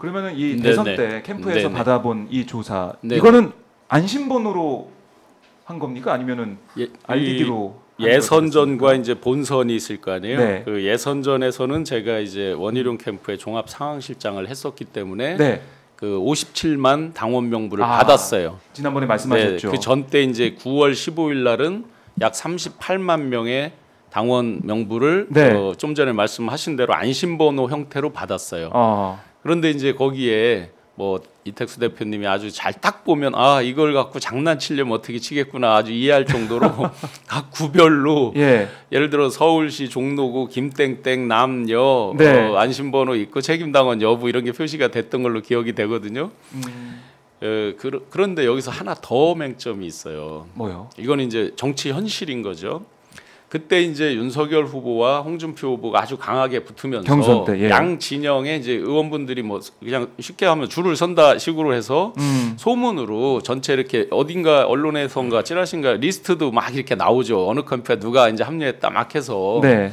그러면은 이 대선 네네. 때 캠프에서 네네. 받아본 이 조사 네네. 이거는 안심번호로 한 겁니까? 아니면은 RDD로 예선전과 이제 본선이 있을 거 아니에요. 네. 그 예선전에서는 제가 이제 원희룡 캠프의 종합 상황실장을 했었기 때문에 네. 그 57만 당원 명부를 받았어요. 지난번에 말씀하셨죠. 네, 그 전때 이제 9월 15일 날은 약 38만 명의 당원 명부를 네. 좀 전에 말씀하신 대로 안심번호 형태로 받았어요. 그런데 이제 거기에 뭐 이택수 대표님이 아주 잘 딱 보면 아 이걸 갖고 장난치려면 어떻게 치겠구나 아주 이해할 정도로 각 구별로 예를 들어 서울시 종로구 김땡땡 남여 네. 안심번호 있고 책임당원 여부 이런 게 표시가 됐던 걸로 기억이 되거든요. 그런데 여기서 하나 더 맹점이 있어요. 뭐요? 이건 이제 정치 현실인 거죠. 그때 이제 윤석열 후보와 홍준표 후보가 아주 강하게 붙으면서 경선 때, 양 진영의 이제 의원분들이 뭐 그냥 쉽게 하면 줄을 선다 식으로 해서 소문으로 전체 이렇게 어딘가 언론에선가 찌라신가 리스트도 막 이렇게 나오죠. 어느 캠프에 누가 이제 합류했다 막 해서 네.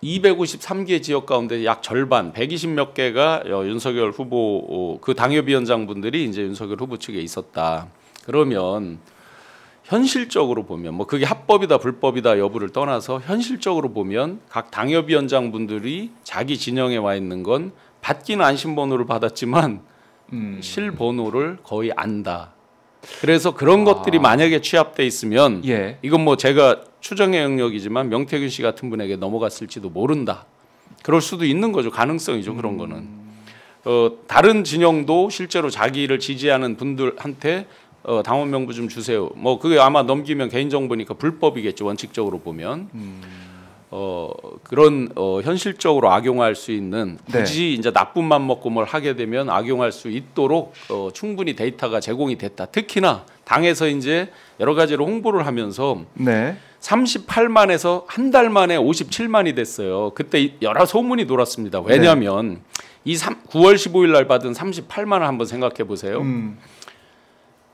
253개 지역 가운데 약 절반 120몇 개가 윤석열 후보 그 당협위원장분들이 이제 윤석열 후보 측에 있었다. 그러면 현실적으로 보면 뭐 그게 합법이다 불법이다 여부를 떠나서 현실적으로 보면 각 당협위원장분들이 자기 진영에 와 있는 건 받기는 안심번호를 받았지만 실번호를 거의 안다. 그래서 그런 것들이 만약에 취합돼 있으면 이건 뭐 제가 추정의 영역이지만 명태균 씨 같은 분에게 넘어갔을지도 모른다. 그럴 수도 있는 거죠. 가능성이죠. 그런 거는. 다른 진영도 실제로 자기를 지지하는 분들한테 당원 명부 좀 주세요. 뭐 그게 아마 넘기면 개인정보니까 불법이겠죠. 원칙적으로 보면. 그런 현실적으로 악용할 수 있는 굳이 이제 나쁜 맘 먹고 뭘 하게 되면 악용할 수 있도록 충분히 데이터가 제공이 됐다. 특히나 당에서 이제 여러 가지로 홍보를 하면서 38만에서 한 달 만에 57만이 됐어요. 그때 여러 소문이 돌았습니다. 왜냐하면 이 9월 15일 날 받은 38만을 한번 생각해 보세요.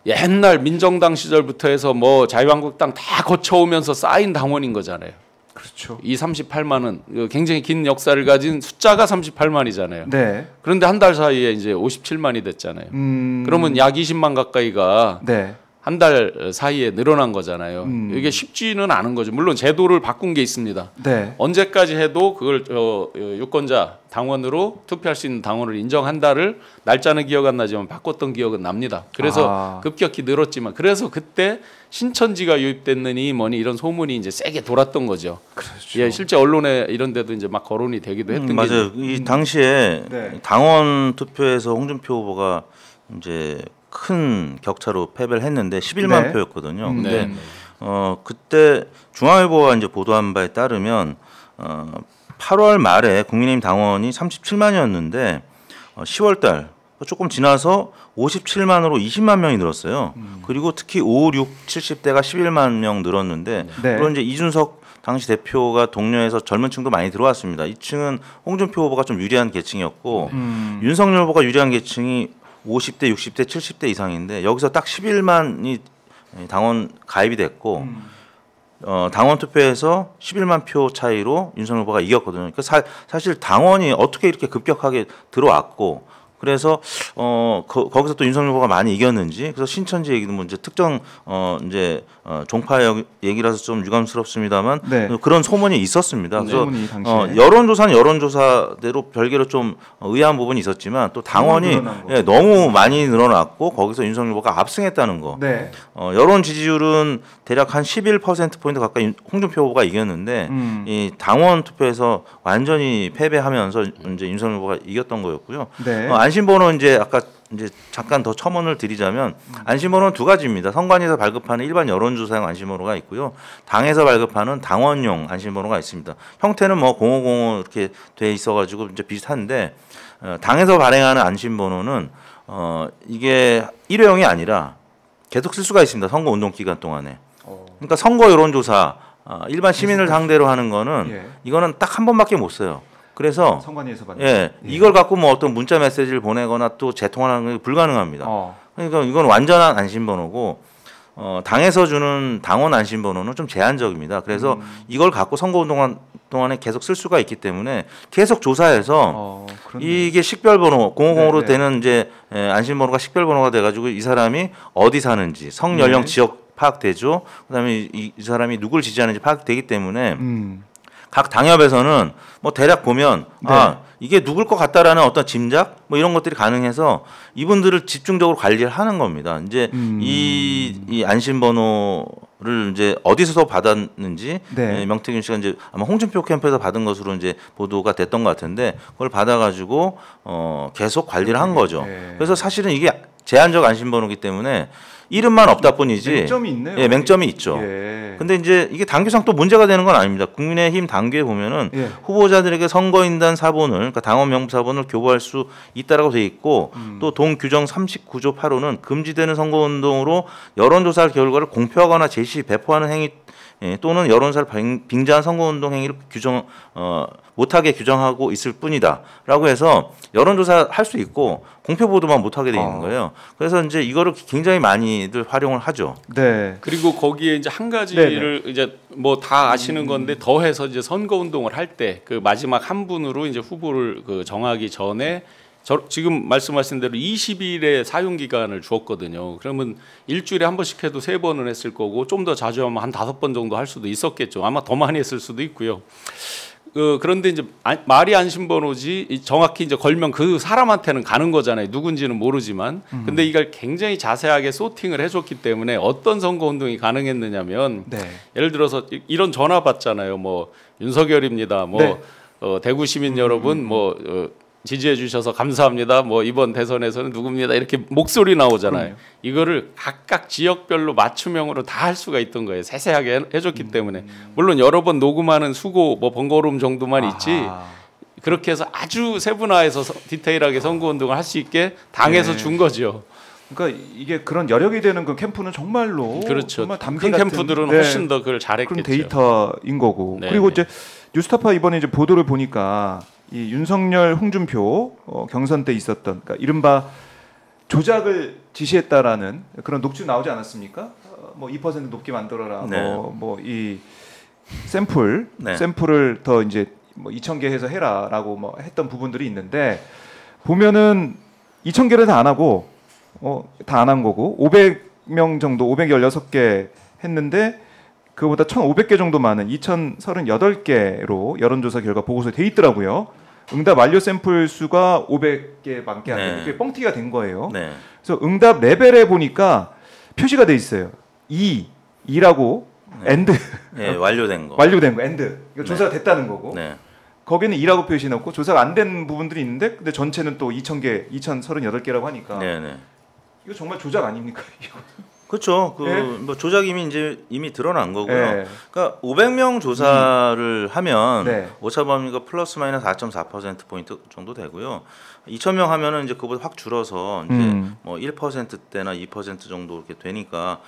옛날 민정당 시절부터 해서 뭐 자유한국당 다 거쳐오면서 쌓인 당원인 거잖아요. 그렇죠. 이 38만은 굉장히 긴 역사를 가진 숫자가 38만이잖아요. 네. 그런데 한 달 사이에 이제 57만이 됐잖아요. 그러면 약 20만 가까이가 한 달 사이에 늘어난 거잖아요. 이게 쉽지는 않은 거죠. 물론 제도를 바꾼 게 있습니다. 언제까지 해도 그걸 유권자 당원으로 투표할 수 있는 당원을 인정한다를 날짜는 기억 안 나지만 바꿨던 기억은 납니다. 그래서 급격히 늘었지만 그래서 그때 신천지가 유입됐느니 뭐니 이런 소문이 이제 세게 돌았던 거죠. 그렇죠. 예, 실제 언론에 이런 데도 이제 막 거론이 되기도 했던 맞아요. 이 당시에 당원 투표에서 홍준표 후보가 이제 큰 격차로 패배를 했는데 11만 표였거든요. 근데 그때 중앙일보가 이제 보도한 바에 따르면 8월 말에 국민의힘 당원이 37만이었는데 10월 달 조금 지나서 57만으로 20만 명이 늘었어요. 그리고 특히 5, 6, 70대가 11만 명 늘었는데 물론 이제 이준석 당시 대표가 동료에서 젊은 층도 많이 들어왔습니다. 이 층은 홍준표 후보가 좀 유리한 계층이었고 윤석열 후보가 유리한 계층이 50대, 60대, 70대 이상인데 여기서 딱 11만이 당원 가입이 됐고 당원 투표에서 11만 표 차이로 윤석열 후보가 이겼거든요. 그러니까 사실 당원이 어떻게 이렇게 급격하게 들어왔고 그래서 거기서 또 윤석열 후보가 많이 이겼는지 그래서 신천지 얘기도 뭐 이제 특정 이제 종파 얘기라서 좀 유감스럽습니다만 그런 소문이 있었습니다. 그래서 여론조사는 여론조사대로 별개로 좀 의아한 부분이 있었지만 또 당원이 너무 많이 늘어났고 거기서 윤석열 후보가 압승했다는 거. 여론 지지율은 대략 한 11%포인트 가까이 홍준표 후보가 이겼는데 이 당원 투표에서 완전히 패배하면서 이제 윤석열 후보가 이겼던 거였고요. 안심번호 이제 아까 이제 잠깐 더 첨언을 드리자면 안심번호는 두 가지입니다. 선관위에서 발급하는 일반 여론조사용 안심번호가 있고요. 당에서 발급하는 당원용 안심번호가 있습니다. 형태는 뭐 0505 이렇게 돼 있어가지고 이제 비슷한데 당에서 발행하는 안심번호는 이게 일회용이 아니라 계속 쓸 수가 있습니다. 선거 운동 기간 동안에. 그러니까 선거 여론조사 일반 시민을 상대로 하는 거는 이거는 딱 한 번밖에 못 써요. 그래서 선관위에서 받는 이걸 갖고 뭐 어떤 문자 메시지를 보내거나 또 재통하는 게 불가능합니다. 그러니까 이건 완전한 안심번호고 당에서 주는 당원 안심번호는 좀 제한적입니다. 그래서 이걸 갖고 선거운동 동안에 계속 쓸 수가 있기 때문에 계속 조사해서 이게 식별번호 050으로 되는 이제 안심번호가 식별번호가 돼가지고 이 사람이 어디 사는지 성연령 지역 파악되죠. 그다음에 이 사람이 누굴 지지하는지 파악되기 때문에 각 당협에서는 뭐 대략 보면 이게 누굴 것 같다라는 어떤 짐작 뭐 이런 것들이 가능해서 이분들을 집중적으로 관리를 하는 겁니다. 이제 이 안심번호를 이제 어디서 받았는지 명태균 씨가 이제 아마 홍준표 캠프에서 받은 것으로 이제 보도가 됐던 것 같은데 그걸 받아가지고 계속 관리를 한 거죠. 그래서 사실은 이게 제한적 안심번호이기 때문에 이름만 없다 뿐이지. 맹점이 있네요. 예, 맹점이 있죠. 근데 이제 이게 당규상 또 문제가 되는 건 아닙니다. 국민의힘 당규에 보면은 후보자들에게 선거인단 사본을, 그러니까 당원 명부 사본을 교부할 수 있다라고 돼 있고 또 동규정 39조 8호는 금지되는 선거운동으로 여론조사 결과를 공표하거나 제시, 배포하는 행위 또는 여론사를 빙자한 선거운동 행위를 못하게 규정하고 있을 뿐이다라고 해서 여론조사 할 수 있고 공표 보도만 못하게 돼 있는 거예요. 그래서 이제 이거를 굉장히 많이들 활용을 하죠. 네. 그리고 거기에 이제 한 가지를 이제 뭐 다 아시는 건데 더해서 이제 선거운동을 할 때 그 마지막 한 분으로 이제 후보를 그 정하기 전에 지금 말씀하신 대로 20일의 사용 기간을 주었거든요. 그러면 일주일에 한 번씩 해도 3번은 했을 거고 좀 더 자주 하면 한 5번 정도 할 수도 있었겠죠. 아마 더 많이 했을 수도 있고요. 그런데 이제 말이 안심번호지 정확히 이제 걸면 그 사람한테는 가는 거잖아요. 누군지는 모르지만. 근데 이걸 굉장히 자세하게 소팅을 해줬기 때문에 어떤 선거운동이 가능했느냐면 예를 들어서 이런 전화 받잖아요. 뭐 윤석열입니다. 뭐 대구 시민 여러분 뭐 지지해 주셔서 감사합니다. 뭐 이번 대선에서는 누굽니다. 이렇게 목소리 나오잖아요. 이거를 각각 지역별로 맞춤형으로 다 할 수가 있던 거예요. 세세하게 해줬기 때문에. 물론 여러 번 녹음하는 수고 뭐 번거로움 정도만 있지. 그렇게 해서 아주 세분화해서 디테일하게 선거운동을 할 수 있게 당에서 준 거죠. 그러니까 이게 그런 여력이 되는 그 캠프는 정말로 그렇죠. 정말 큰 캠프들은 훨씬 더 그걸 잘했겠죠. 그런 데이터인 거고. 그리고 이제 뉴스타파 이번에 이제 보도를 보니까 이 윤석열, 홍준표 경선 때 있었던 그러니까 이른바 조작을 지시했다라는 그런 녹취 나오지 않았습니까? 뭐 2% 높게 만들어라. 뭐 이 샘플을 더 이제 뭐 2,000개 해서 해라라고 뭐 했던 부분들이 있는데 보면은 2,000개를 다 안 하고 다 안 한 거고 500명 정도 516개 했는데 그거보다 1,500개 정도 많은 2,038개로 여론조사 결과 보고서에 돼 있더라고요. 응답 완료 샘플 수가 500개밖에 안 되는 게 뻥튀기가 된 거예요. 그래서 응답 레벨에 보니까 표시가 돼 있어요. 2라고 엔드. 완료된 거. 완료된 거 엔드. 이거 조사가 됐다는 거고. 거기는 2라고 표시 넣고 조사가 안 된 부분들이 있는데 근데 전체는 또 2,000개, 2,038개라고 하니까 이거 정말 조작 아닙니까? 이거. 그렇죠. 뭐 조작이 이미 드러난 거고요. 그러니까 500명 조사를 하면 오차범위가 플러스 마이너스 4.4% 포인트 정도 되고요. 2,000명 하면은 이제 그보다 확 줄어서 이제 뭐 1%대나 2% 정도 이렇게 되니까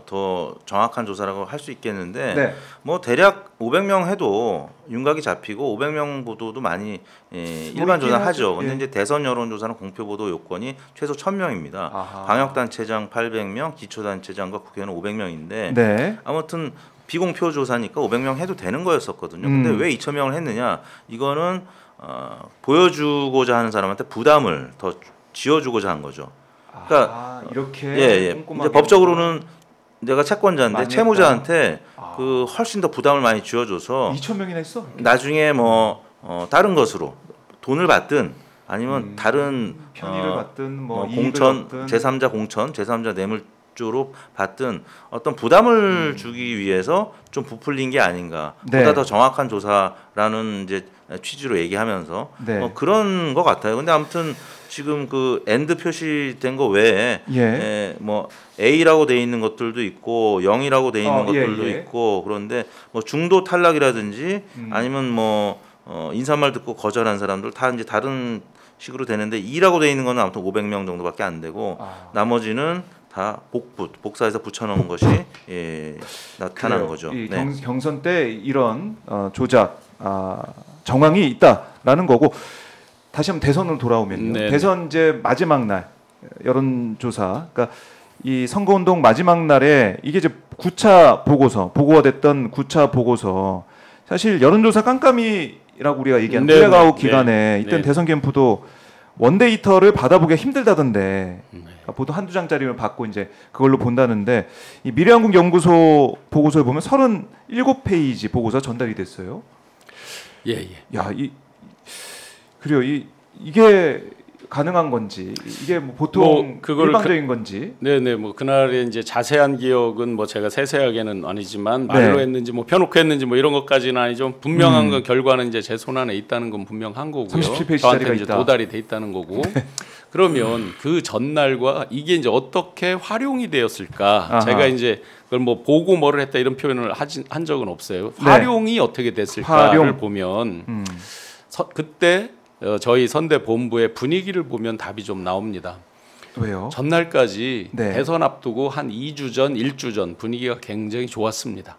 더 정확한 조사라고 할 수 있겠는데 뭐 대략 500명 해도 윤곽이 잡히고 500명 보도도 많이 일반 조사하죠. 근데 이제 대선 여론조사는 공표 보도 요건이 최소 1,000명입니다. 방역단체장 800명, 기초단체장과 국회의원 500명인데 아무튼 비공표 조사니까 500명 해도 되는 거였었거든요. 근데 왜 2,000명을 했느냐? 이거는 보여주고자 하는 사람한테 부담을 더 지어주고자 한 거죠. 그러니까 이렇게 이제 법적으로는 내가 채권자인데 채무자한테 그 훨씬 더 부담을 많이 지어줘서 2,000명이나 했어. 나중에 뭐 다른 것으로 돈을 받든 아니면 다른 편의를 받든 뭐 공천, 제3자 공천, 제3자 뇌물조로 받든 어떤 부담을 주기 위해서 좀 부풀린 게 아닌가. 보다 더 정확한 조사라는 이제 취지로 얘기하면서 뭐 그런 것 같아요. 근데 아무튼 지금 그 엔드 표시된 거 외에 뭐 A라고 돼 있는 것들도 있고 0이라고 돼 있는 것들도 있고 그런데 뭐 중도 탈락이라든지 아니면 뭐 인사말 듣고 거절한 사람들 다 이제 다른 식으로 되는데 2라고 돼 있는 거는 아무튼 500명 정도밖에 안 되고 나머지는 다 복사해서 붙여놓은 것이 나타난 거죠. 이 경선 때 이런 조작 정황이 있다라는 거고 다시 한번 대선으로 돌아오면요. 대선 이제 마지막 날 여론조사, 그러니까 이 선거운동 마지막 날에 이게 이제 9차 보고서, 보고가 됐던 9차 보고서 사실 여론조사 깜깜이라고 우리가 얘기하는 블랙아웃 기간에 이때 대선 캠프도 원데이터를 받아보기가 힘들다던데 그러니까 보통 한두 장짜리를 받고 이제 그걸로 본다는데 이 미래한국연구소 보고서에 보면 37페이지 보고서 전달이 됐어요. 예. 야, 그래요. 이게 가능한 건지 이게 뭐 보통 일방적인 건지. 네네 뭐 그날의 이제 자세한 기억은 뭐 제가 세세하게는 아니지만 말로 했는지 뭐 펴놓고 했는지 뭐 이런 것까지는 아니죠. 분명한 건 결과는 이제 제 손 안에 있다는 건 분명한 거고요. 37페이지짜리가 저한테 이제 있다. 도달이 돼 있다는 거고. 그러면 그 전날과 이게 이제 어떻게 활용이 되었을까? 아하. 제가 이제 그걸 뭐 보고 뭐를 했다 이런 표현을 한 적은 없어요. 활용이 어떻게 됐을까를 보면 그때 저희 선대 본부의 분위기를 보면 답이 좀 나옵니다. 왜요? 전날까지 대선 앞두고 한 2주 전, 1주 전 분위기가 굉장히 좋았습니다.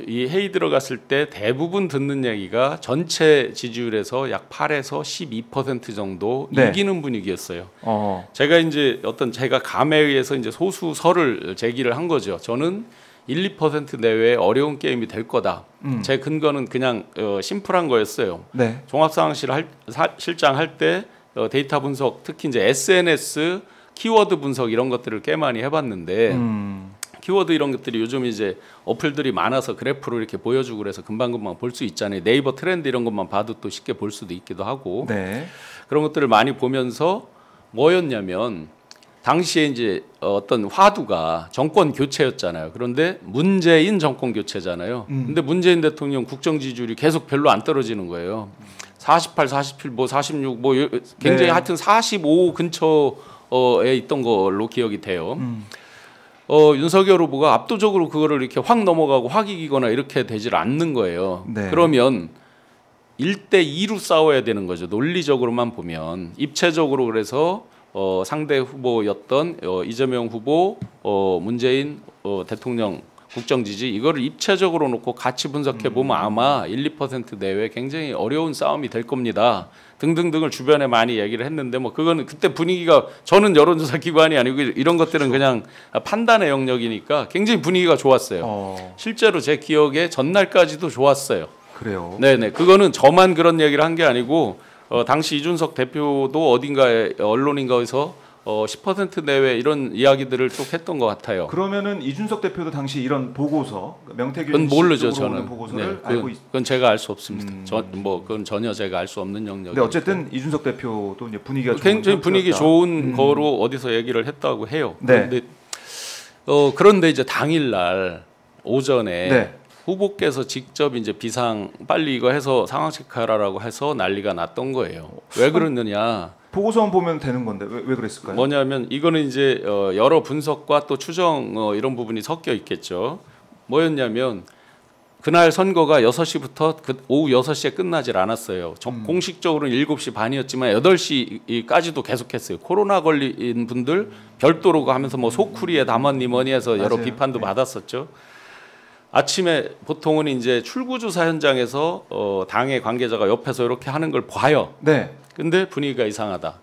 이 회의 들어갔을 때 대부분 듣는 얘기가 전체 지지율에서 약 8에서 12% 정도 이기는 분위기였어요. 제가 이제 제가 감에 의해서 이제 소수설을 제기를 한 거죠. 저는 1, 2% 내외의 어려운 게임이 될 거다. 제 근거는 그냥 심플한 거였어요. 종합상황실장 할 때 데이터 분석, 특히 이제 SNS 키워드 분석 이런 것들을 꽤 많이 해봤는데 키워드 이런 것들이 요즘 이제 어플들이 많아서 그래프로 이렇게 보여주고 그래서 금방금방 볼 수 있잖아요. 네이버 트렌드 이런 것만 봐도 또 쉽게 볼 수도 있기도 하고 그런 것들을 많이 보면서 뭐였냐면 당시에 이제 어떤 화두가 정권 교체였잖아요. 그런데 문재인 정권 교체잖아요. 근데 문재인 대통령 국정 지지율이 계속 별로 안 떨어지는 거예요. 48, 47, 뭐 46, 뭐 굉장히 하여튼 45 근처에 있던 걸로 기억이 돼요. 윤석열 후보가 압도적으로 그거를 이렇게 확 넘어가고 확 이기거나 이렇게 되질 않는 거예요. 그러면 1대 2로 싸워야 되는 거죠. 논리적으로만 보면 입체적으로 그래서 상대 후보였던 이재명 후보, 문재인 대통령 국정 지지 이거를 입체적으로 놓고 같이 분석해 보면 아마 1, 2% 내외 굉장히 어려운 싸움이 될 겁니다. 등등등을 주변에 많이 얘기를 했는데 뭐 그거는 그때 분위기가 저는 여론조사 기관이 아니고 이런 것들은 그냥 판단의 영역이니까 굉장히 분위기가 좋았어요. 실제로 제 기억에 전날까지도 좋았어요. 그래요. 네네 그거는 저만 그런 얘기를 한 게 아니고 당시 이준석 대표도 어딘가에 언론인가에서 10% 내외 이런 이야기들을 쭉 했던 것 같아요. 그러면은 이준석 대표도 당시 이런 보고서 그건 명태균 모르죠 저는. 보고서를 알고 그건 제가 알 수 없습니다. 그건 전혀 제가 알 수 없는 영역이에요. 근데 어쨌든 이준석 대표도 이제 분위기가 굉장히 분위기 좋은 거로 어디서 얘기를 했다고 해요. 그런데 이제 당일날 오전에 후보께서 직접 이제 비상 빨리 이거 해서 상황 체크하라고 해서 난리가 났던 거예요. 왜 그러느냐? 보고서만 보면 되는 건데 왜 그랬을까요? 뭐냐면 이거는 이제 여러 분석과 또 추정 이런 부분이 섞여 있겠죠. 뭐였냐면 그날 선거가 6시부터 오후 6시에 끝나질 않았어요. 공식적으로는 7시 반이었지만 8시까지도 계속했어요. 코로나 걸린 분들 별도로 하면서 뭐 소쿠리에 담았니 뭐니 해서 여러 비판도 받았었죠. 아침에 보통은 이제 출구조사 현장에서 당의 관계자가 옆에서 이렇게 하는 걸 봐요. 근데 분위기가 이상하다.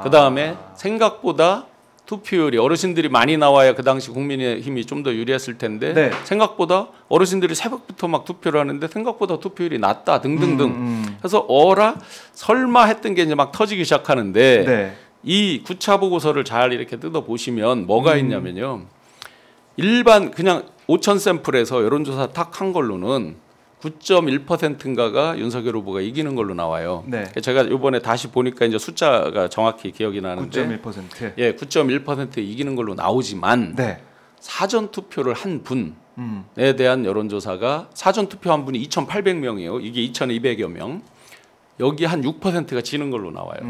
그 다음에 생각보다 투표율이 어르신들이 많이 나와야 그 당시 국민의힘이 좀 더 유리했을 텐데 생각보다 어르신들이 새벽부터 막 투표를 하는데 생각보다 투표율이 낮다 등등등. 그래서 설마 했던 게 이제 막 터지기 시작하는데 이 9차 보고서를 잘 이렇게 뜯어 보시면 뭐가 있냐면요. 일반 그냥 5천 샘플에서 여론조사 탁 한 걸로는 9.1%인가가 윤석열 후보가 이기는 걸로 나와요. 제가 이번에 다시 보니까 이제 숫자가 정확히 기억이 나는데 9.1%. 예, 9.1% 이기는 걸로 나오지만 사전 투표를 한 분에 대한 여론조사가 사전 투표 한 분이 2,800명이에요. 이게 2,200여 명. 여기 한 6%가 지는 걸로 나와요.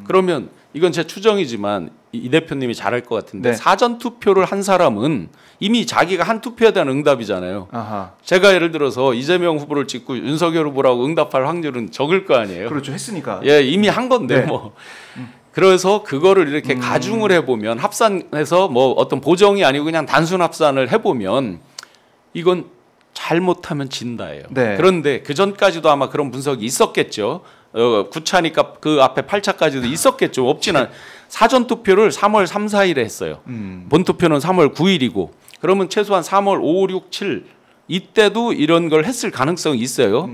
그러면 이건 제 추정이지만 이 대표님이 잘할 것 같은데 사전 투표를 한 사람은 이미 자기가 한 투표에 대한 응답이잖아요. 제가 예를 들어서 이재명 후보를 찍고 윤석열 후보라고 응답할 확률은 적을 거 아니에요. 그렇죠. 했으니까. 예, 이미 한 건데 뭐. 그래서 그거를 이렇게 가중을 해보면 합산해서 뭐 어떤 보정이 아니고 그냥 단순 합산을 해보면 이건 잘못하면 진다예요. 그런데 그 전까지도 아마 그런 분석이 있었겠죠. 9차니까 그 앞에 8차까지도 있었겠죠. 없지는 사전 투표를 3월 3, 4일에 했어요. 본 투표는 3월 9일이고 그러면 최소한 3월 5, 6, 7 이때도 이런 걸 했을 가능성이 있어요.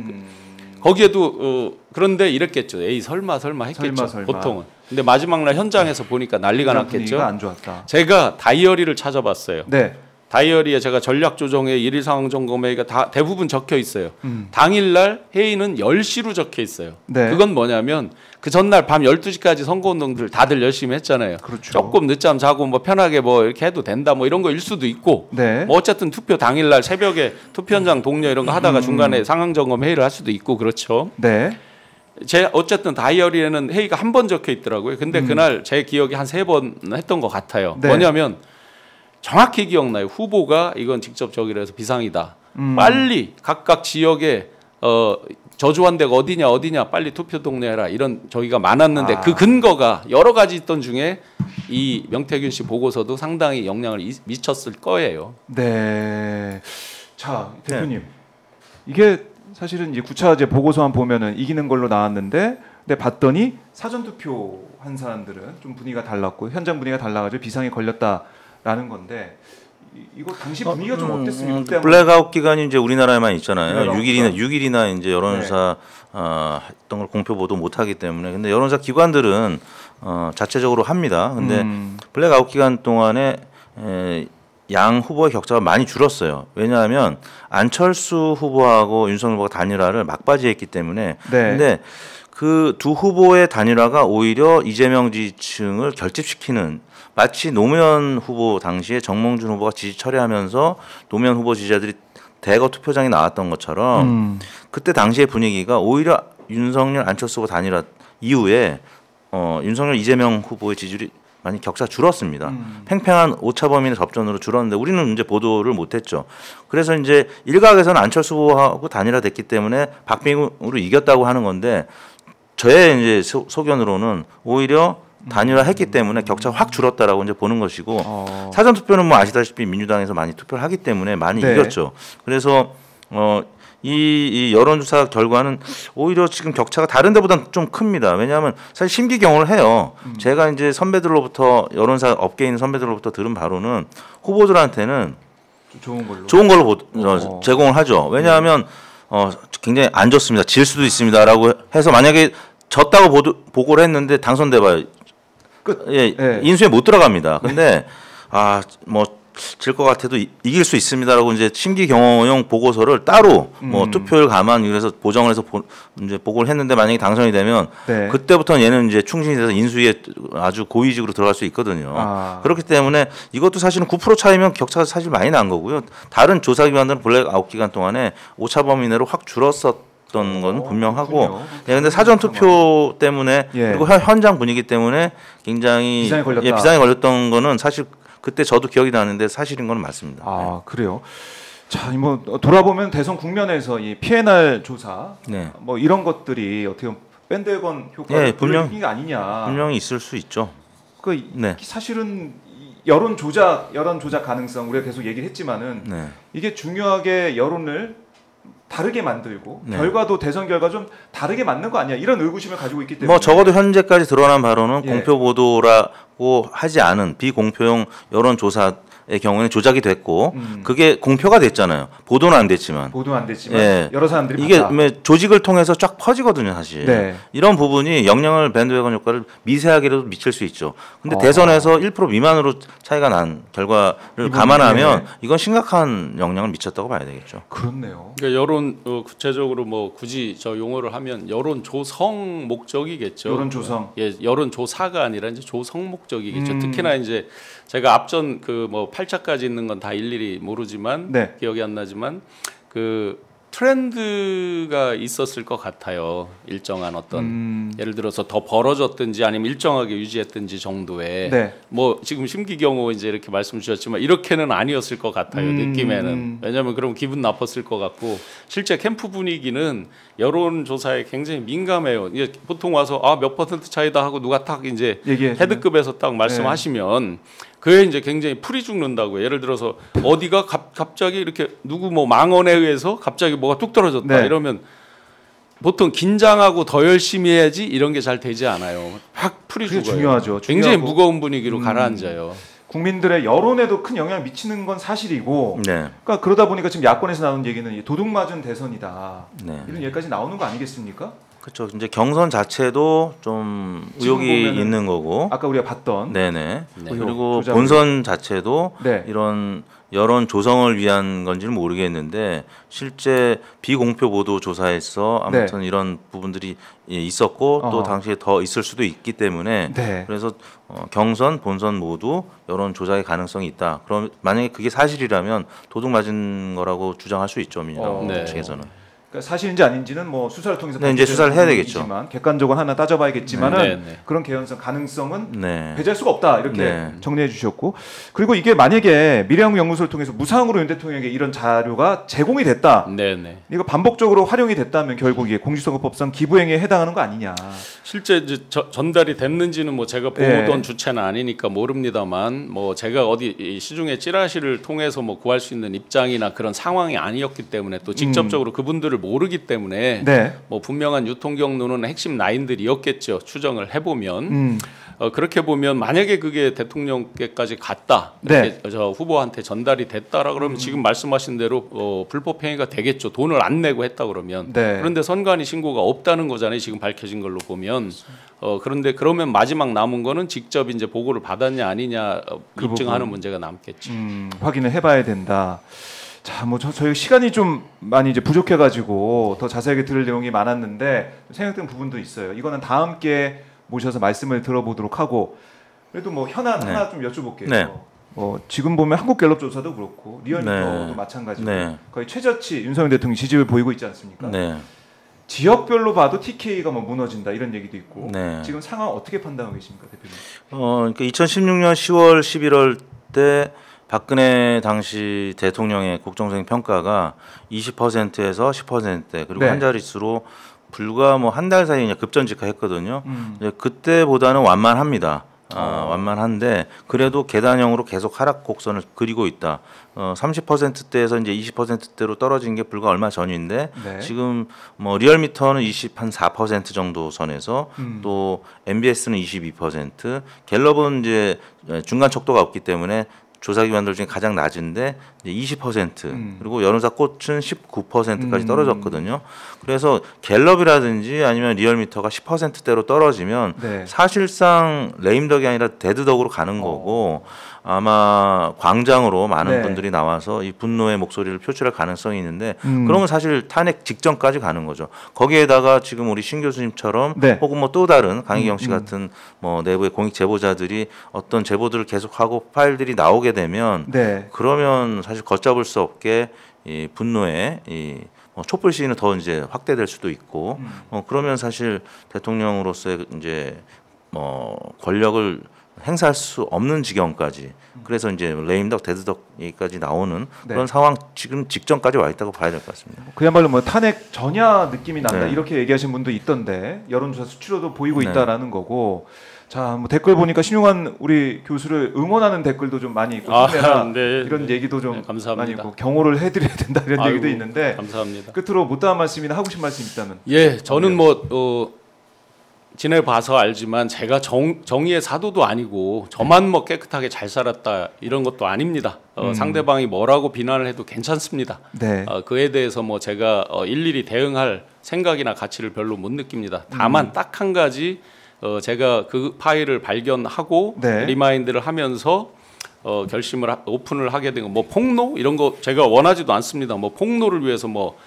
거기에도 그런데 이랬겠죠. 에이 설마 했겠죠. 설마. 보통은. 근데 마지막 날 현장에서 보니까 난리가 났겠죠. 안 좋았다. 제가 다이어리를 찾아봤어요. 네. 다이어리에 제가 전략 조정회 일일 상황 점검 회의가 다 대부분 적혀 있어요. 당일날 회의는 10시로 적혀 있어요. 네. 그건 뭐냐면 그 전날 밤 12시까지 선거운동들 다들 열심히 했잖아요. 그렇죠. 조금 늦잠 자고 뭐 편하게 뭐 이렇게 해도 된다 뭐 이런 거일 수도 있고 네. 뭐 어쨌든 투표 당일날 새벽에 투표 현장 동료 이런 거 하다가 중간에 상황 점검 회의를 할 수도 있고 그렇죠. 네. 제 어쨌든 다이어리에는 회의가 한 번 적혀 있더라고요. 근데 그날 제 기억이 한 3번 했던 것 같아요. 네. 뭐냐면 정확히 기억나요. 후보가 이건 직접 저기로 해서 비상이다. 빨리 각각 지역에 저조한 데가 어디냐 빨리 투표 동료해라 이런 저기가 많았는데 그 근거가 여러 가지 있던 중에 이 명태균 씨 보고서도 상당히 영향을 미쳤을 거예요. 네. 자 대표님 이게 사실은 이제 9차 보고서만 보면은 이기는 걸로 나왔는데 근데 봤더니 사전 투표 한 사람들은 좀 분위기가 달랐고 현장 분위기가 달라가지고 비상에 걸렸다라는 건데 이거 당시 분위기가 좀 어땠습니까? 블랙아웃 기간이 이제 우리나라에만 있잖아요. 블랙아웃. 6일이나 이제 여론조사 했던 걸 공표 보도 못 하기 때문에 근데 여론조사 기관들은 자체적으로 합니다. 근데 블랙아웃 기간 동안에 양 후보의 격차가 많이 줄었어요. 왜냐하면 안철수 후보하고 윤석열 후보가 단일화를 막바지에 했기 때문에. 네. 근데 그 두 후보의 단일화가 오히려 이재명 지지층을 결집시키는 마치 노무현 후보 당시에 정몽준 후보가 지지 철회하면서 노무현 후보 지지자들이 대거 투표장에 나왔던 것처럼 그때 당시의 분위기가 오히려 윤석열 안철수 후보 단일화 이후에 윤석열 이재명 후보의 지지율이 많이 격차 줄었습니다. 팽팽한 오차 범위의 접전으로 줄었는데 우리는 이제 보도를 못했죠. 그래서 이제 일각에서는 안철수 후보하고 단일화됐기 때문에 박빙으로 이겼다고 하는 건데 저의 이제 소견으로는 오히려 단일화했기 때문에 격차가 확 줄었다라고 이제 보는 것이고 사전 투표는 뭐 아시다시피 민주당에서 많이 투표를 하기 때문에 많이 네. 이겼죠. 그래서 이 여론조사 결과는 오히려 지금 격차가 다른 데보다는 좀 큽니다. 왜냐하면 사실 심기경을 해요. 제가 이제 선배들로부터 여론사 업계에 있는 선배들로부터 들은 바로는 후보들한테는 좋은 걸로 제공을 하죠. 왜냐하면 굉장히 안 좋습니다. 질 수도 있습니다라고 해서 만약에 졌다고 보고를 했는데 당선돼봐요. 예, 네. 인수에 못 들어갑니다. 근데 질 것 같아도 이길 수 있습니다라고 이제 심기 경호용 보고서를 따로 뭐 투표율 감안 그래서 보정을 해서 이제 보고를 했는데 만약에 당선이 되면 네. 그때부터는 얘는 이제 충신이 돼서 인수위에 아주 고위직으로 들어갈 수 있거든요. 그렇기 때문에 이것도 사실은 9% 차이면 격차가 사실 많이 난 거고요. 다른 조사기관들은 블랙아웃 기간 동안에 오차 범위 내로 확 줄었었던 건 분명하고, 예, 근데 사전 투표 때문에 그리고 현장 분위기 때문에 굉장히 비상에 걸렸던 거는 사실. 그때 저도 기억이 나는데 사실인 건 맞습니다. 아 그래요. 자, 뭐 돌아보면 대선 국면에서 이 P&R 조사, 네. 뭐 이런 것들이 어떻게 보면 밴드웨건 효과를 불리는 게 아니냐. 분명히 있을 수 있죠. 그 사실은 여론 조작 가능성 우리가 계속 얘기를 했지만은 이게 중요하게 여론을 다르게 만들고 결과도 대선 결과 좀 다르게 맞는 거 아니야 이런 의구심을 가지고 있기 때문에 뭐 적어도 현재까지 드러난 바로는 공표 보도라고 하지 않은 비공표용 여론조사의 경우에는 조작이 됐고 그게 공표가 됐잖아요. 보도는 안 됐지만 여러 사람들이 이게 조직을 통해서 쫙 퍼지거든요. 사실 이런 부분이 영향을 밴드웨건 효과를 미세하게라도 미칠 수 있죠. 근데 대선에서 1% 미만으로 차이가 난 결과를 감안하면 이건 심각한 영향을 미쳤다고 봐야 되겠죠. 그렇네요. 그러니까 여론 구체적으로 뭐 굳이 저 용어를 하면 여론 조성 목적이겠죠. 여론 조성. 예, 여론 조사가 아니라 이제 조성 목적이겠죠. 특히나 이제 제가 앞전 그 뭐 8차까지 있는 건 다 일일이 모르지만 기억이 안 나지만 그 트렌드가 있었을 것 같아요. 일정한 어떤 예를 들어서 더 벌어졌든지 아니면 일정하게 유지했든지 정도의 뭐 지금 심기경호 이제 이렇게 말씀 주셨지만 이렇게는 아니었을 것 같아요. 느낌에는. 왜냐하면 그럼 기분 나빴을 것 같고 실제 캠프 분위기는 여론조사에 굉장히 민감해요. 이게 보통 와서 몇 % 차이다 하고 누가 딱 이제 헤드급에서 딱 말씀하시면 그게 이제 굉장히 풀이 죽는다고요. 예를 들어서 어디가 갑자기 이렇게 누구 뭐 망언에 의해서 갑자기 뭐가 뚝 떨어졌다 이러면 보통 긴장하고 더 열심히 해야지 이런 게 잘 되지 않아요. 확 풀이 그게 죽어요. 중요하죠. 굉장히 중요하고. 무거운 분위기로 가라앉아요. 국민들의 여론에도 큰 영향을 미치는 건 사실이고, 네. 그러니까 그러다 보니까 지금 야권에서 나오는 얘기는 이 도둑 맞은 대선이다. 네. 이런 얘기까지 나오는 거 아니겠습니까? 그렇죠. 이제 경선 자체도 좀 의혹이 보면은 있는 거고. 아까 우리가 봤던 네네. 네. 그리고 조작을. 본선 자체도 네. 이런 여론 조성을 위한 건지는 모르겠는데 실제 비공표 보도 조사에서 아무튼 이런 부분들이 있었고 또 당시에 더 있을 수도 있기 때문에 네. 그래서 경선, 본선 모두 여론 조작의 가능성이 있다. 그럼 만약에 그게 사실이라면 도둑 맞은 거라고 주장할 수 있죠, 민주당 네. 측에서는. 그러니까 사실인지 아닌지는 뭐 수사를 통해서 네, 이제 수사를 해야 되겠죠. 객관적으로 하나 따져봐야겠지만은 네, 네. 그런 개연성 가능성은 네. 배제할 수가 없다 이렇게 네. 정리해 주셨고, 그리고 이게 만약에 미래연구연구소를 통해서 무상으로 윤 대통령에게 이런 자료가 제공이 됐다, 네네. 이거 반복적으로 활용이 됐다면 결국 이게 공직선거법상 기부행위에 해당하는 거 아니냐. 실제 이제 전달이 됐는지는 뭐 제가 보던 주체는 아니니까 모릅니다만, 뭐 제가 어디 이 시중에 찌라시를 통해서 뭐 구할 수 있는 입장이나 그런 상황이 아니었기 때문에 또 직접적으로 그분들을 모르기 때문에 네. 뭐 분명한 유통 경로는 핵심 라인들이었겠죠. 추정을 해보면 그렇게 보면 만약에 그게 대통령께까지 갔다, 네. 저 후보한테 전달이 됐다라 그러면 지금 말씀하신 대로 불법 행위가 되겠죠. 돈을 안 내고 했다 그러면. 네. 그런데 선관위 신고가 없다는 거잖아요. 지금 밝혀진 걸로 보면. 그런데 그러면 마지막 남은 거는 직접 이제 보고를 받았냐 아니냐 입증하는 문제가 남겠죠. 확인을 해봐야 된다. 자, 뭐 저희 시간이 좀 많이 이제 부족해가지고 더 자세하게 들을 내용이 많았는데 생각된 부분도 있어요. 이거는 다음 기회에 모셔서 말씀을 들어보도록 하고, 그래도 뭐 현안 하나 좀 여쭤볼게요. 네. 지금 보면 한국갤럽조사도 그렇고 리얼미터도 네. 마찬가지고 네. 거의 최저치 윤석열 대통령 지지율 보이고 있지 않습니까? 네. 지역별로 봐도 TK가 뭐 무너진다 이런 얘기도 있고, 네. 지금 상황 어떻게 판단하고 계십니까, 대표님? 그러니까 2016년 10월, 11월 때 박근혜 당시 대통령의 국정수행 평가가 20%에서 10%대 그리고 네. 한 자릿수로 불과 뭐 한 달 사이에 그냥 급전직하했거든요. 이제 그때보다는 완만합니다. 완만한데 그래도 계단형으로 계속 하락 곡선을 그리고 있다. 30%대에서 이제 20%대로 떨어진 게 불과 얼마 전인데 네. 지금 뭐 리얼미터는 24% 정도 선에서 또 MBS는 22%, 갤럽은 이제 중간 척도가 없기 때문에 조사기관들 중에 가장 낮은데 이제 20% 그리고 여론사 꽃은 19%까지 떨어졌거든요. 그래서 갤럽이라든지 아니면 리얼미터가 10%대로 떨어지면 네. 사실상 레임덕이 아니라 데드덕으로 가는 거고 아마 광장으로 많은 네. 분들이 나와서 이 분노의 목소리를 표출할 가능성이 있는데 그러면 사실 탄핵 직전까지 가는 거죠. 거기에다가 지금 우리 신 교수님처럼 네. 혹은 뭐 또 다른 강희경 씨 같은 뭐 내부의 공익 제보자들이 어떤 제보들을 계속하고 파일들이 나오게 되면 네. 그러면 사실 걷잡을 수 없게 이 분노의 이 촛불 시위는 더 이제 확대될 수도 있고 그러면 사실 대통령으로서의 이제 권력을 행사할 수 없는 지경까지 그래서 이제 레임덕 데드덕까지 나오는 네. 그런 상황 지금 직전까지 와 있다고 봐야 될 것 같습니다. 그야말로 뭐 탄핵 전야 느낌이 난다 네. 이렇게 얘기하신 분도 있던데 여론조사 수치로도 보이고 네. 있다라는 거고. 자, 뭐 댓글 보니까 신용환 우리 교수를 응원하는 댓글도 좀 많이 있고 힘내라 네, 이런 얘기도 좀 감사합니다. 많이 있고 경호를 해드려야 된다 이런 아이고, 얘기도 있는데 감사합니다. 끝으로 못다한 말씀이나 하고 싶은 말씀 있다면. 예, 저는 뭐 지내봐서 알지만 제가 정의의 사도도 아니고 저만 뭐 깨끗하게 잘 살았다 이런 것도 아닙니다. 상대방이 뭐라고 비난을 해도 괜찮습니다. 네. 그에 대해서 뭐 제가 일일이 대응할 생각이나 가치를 별로 못 느낍니다. 다만 딱 한 가지 제가 그 파일을 발견하고 네. 리마인드를 하면서 결심을 오픈을 하게 된 거 뭐 폭로 이런 거 제가 원하지도 않습니다. 뭐 폭로를 위해서 뭐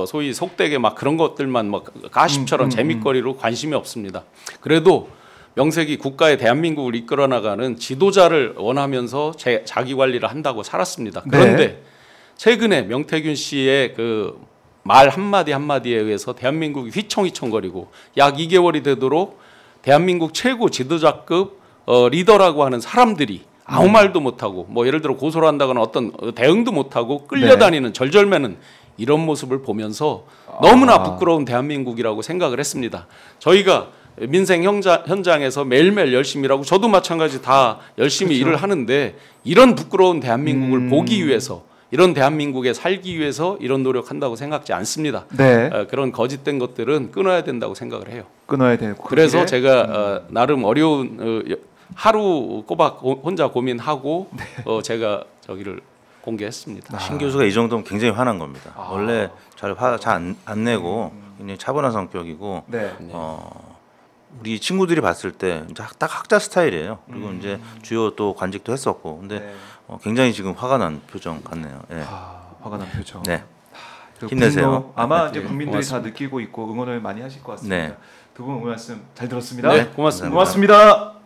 소위 속되게 막 그런 것들만 뭐 가십처럼 재밌거리로 관심이 없습니다. 그래도 명색이 국가의 대한민국을 이끌어 나가는 지도자를 원하면서 자기 관리를 한다고 살았습니다. 그런데 네. 최근에 명태균 씨의 그 말 한마디 한마디에 의해서 대한민국이 휘청휘청거리고 약 2개월이 되도록 대한민국 최고 지도자급 리더라고 하는 사람들이 아무 말도 못하고 뭐 예를 들어 고소를 한다거나 어떤 대응도 못하고 끌려다니는 절절매는 이런 모습을 보면서 너무나 부끄러운 대한민국이라고 생각을 했습니다. 저희가 민생 현장에서 매일매일 열심히 일하고 저도 마찬가지 다 열심히 일을 하는데 이런 부끄러운 대한민국을 보기 위해서 이런 대한민국에 살기 위해서 이런 노력한다고 생각지 않습니다. 네. 그런 거짓된 것들은 끊어야 된다고 생각을 해요. 끊어야 되고. 그래서 제가 나름 어려운 하루 꼬박 혼자 고민하고 제가 저기를 공개했습니다. 신 교수가 이 정도면 굉장히 화난 겁니다. 원래 화 잘 안 내고 굉장히 차분한 성격이고 네. 우리 친구들이 봤을 때 딱 학자 스타일이에요. 그리고 이제 주요 또 관직도 했었고, 근데 네. 굉장히 지금 화가 난 표정 같네요. 예. 화가 난 표정. 네. 그리고 힘내세요. 분노, 아마 네. 이제 국민들이 고맙습니다. 다 느끼고 있고 응원을 많이 하실 것 같습니다. 네. 두 분 오늘 말씀 잘 들었습니다. 네, 고맙습니다. 고맙습니다.